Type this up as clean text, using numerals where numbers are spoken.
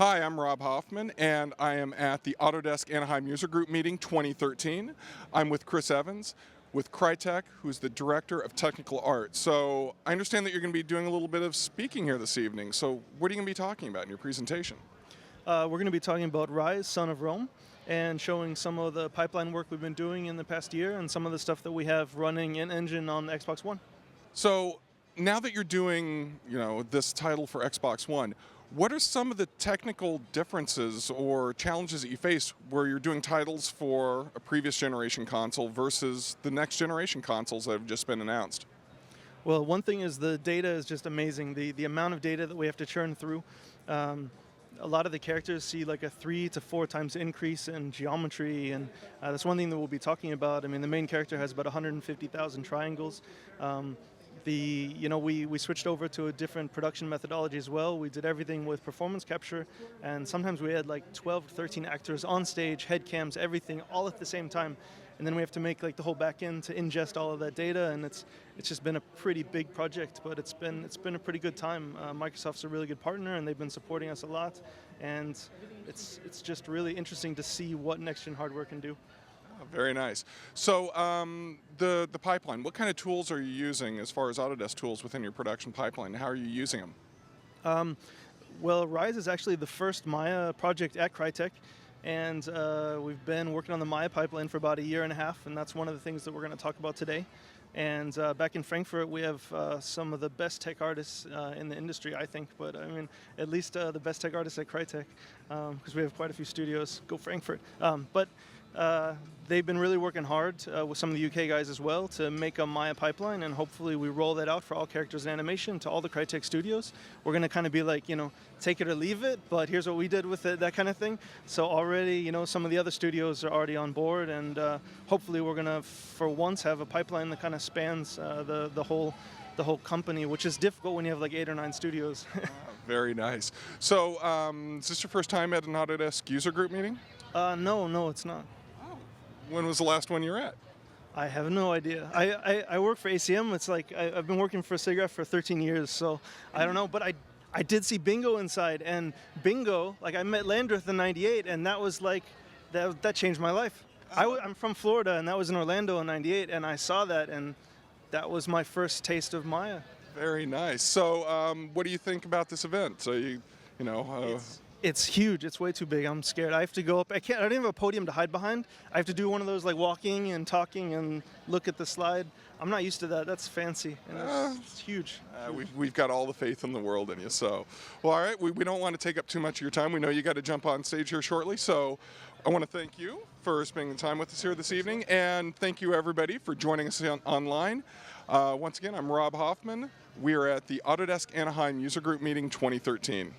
Hi, I'm Rob Hoffmann, and I am at the Autodesk Anaheim User Group meeting 2013. I'm with Chris Evans with Crytek, who's the Director of Technical Art. So I understand that you're going to be doing a little bit of speaking here this evening. So what are you going to be talking about in your presentation? We're going to be talking about RYSE, Son of Rome, and showing some of the pipeline work we've been doing in the past year and some of the stuff that we have running in engine on the Xbox One. So now that you're doing, this title for Xbox One, what are some of the technical differences or challenges that you face where you're doing titles for a previous generation console versus the next generation consoles that have just been announced? Well, one thing is the data is just amazing. The amount of data that we have to churn through. A lot of the characters see like a 3 to 4 times increase in geometry, and that's one thing that we'll be talking about. I mean, the main character has about 150,000 triangles. We switched over to a different production methodology as well. We did everything with performance capture, and sometimes we had like 12 to 13 actors on stage, head cams, everything, all at the same time. And then we have to make like the whole back end to ingest all of that data, and it's just been a pretty big project, but it's been a pretty good time. Microsoft's a really good partner, and they've been supporting us a lot, and it's just really interesting to see what next-gen hardware can do. Very nice. So the pipeline, what kind of tools are you using as far as Autodesk tools within your production pipeline? How are you using them? Well, RYSE is actually the first Maya project at Crytek, and we've been working on the Maya pipeline for about a year and a half, and that's one of the things that we're going to talk about today. And back in Frankfurt, we have some of the best tech artists in the industry, I think, but I mean, at least the best tech artists at Crytek, because we have quite a few studios. Go Frankfurt. They've been really working hard with some of the UK guys as well to make a Maya pipeline, and hopefully we roll that out for all characters and animation to all the Crytek studios. We're going to kind of be like, take it or leave it, but here's what we did with it, that kind of thing. So already, some of the other studios are already on board, and hopefully we're going to, for once, have a pipeline that kind of spans the whole company, which is difficult when you have like 8 or 9 studios. Very nice. So is this your first time at an Autodesk User Group meeting? No, it's not. When was the last one you were at? I have no idea. I work for ACM. It's like I've been working for SIGGRAPH for 13 years, so I don't know. But I did see Bingo inside, and Bingo, like I met Landreth in '98, and that was like, that changed my life. I'm from Florida, and that was in Orlando in '98, and I saw that, and that was my first taste of Maya. Very nice. So what do you think about this event? So It's huge. It's way too big. I'm scared. I have to go up. I don't even have a podium to hide behind. I have to do one of those like walking and talking and look at the slide. I'm not used to that. That's fancy. And it's huge. We've got all the faith in the world in you. So, well, all right. We don't want to take up too much of your time. We know you got to jump on stage here shortly. So I want to thank you for spending time with us here this evening. And thank you, everybody, for joining us online. Once again, I'm Rob Hoffmann. We are at the Autodesk Anaheim User Group meeting 2013.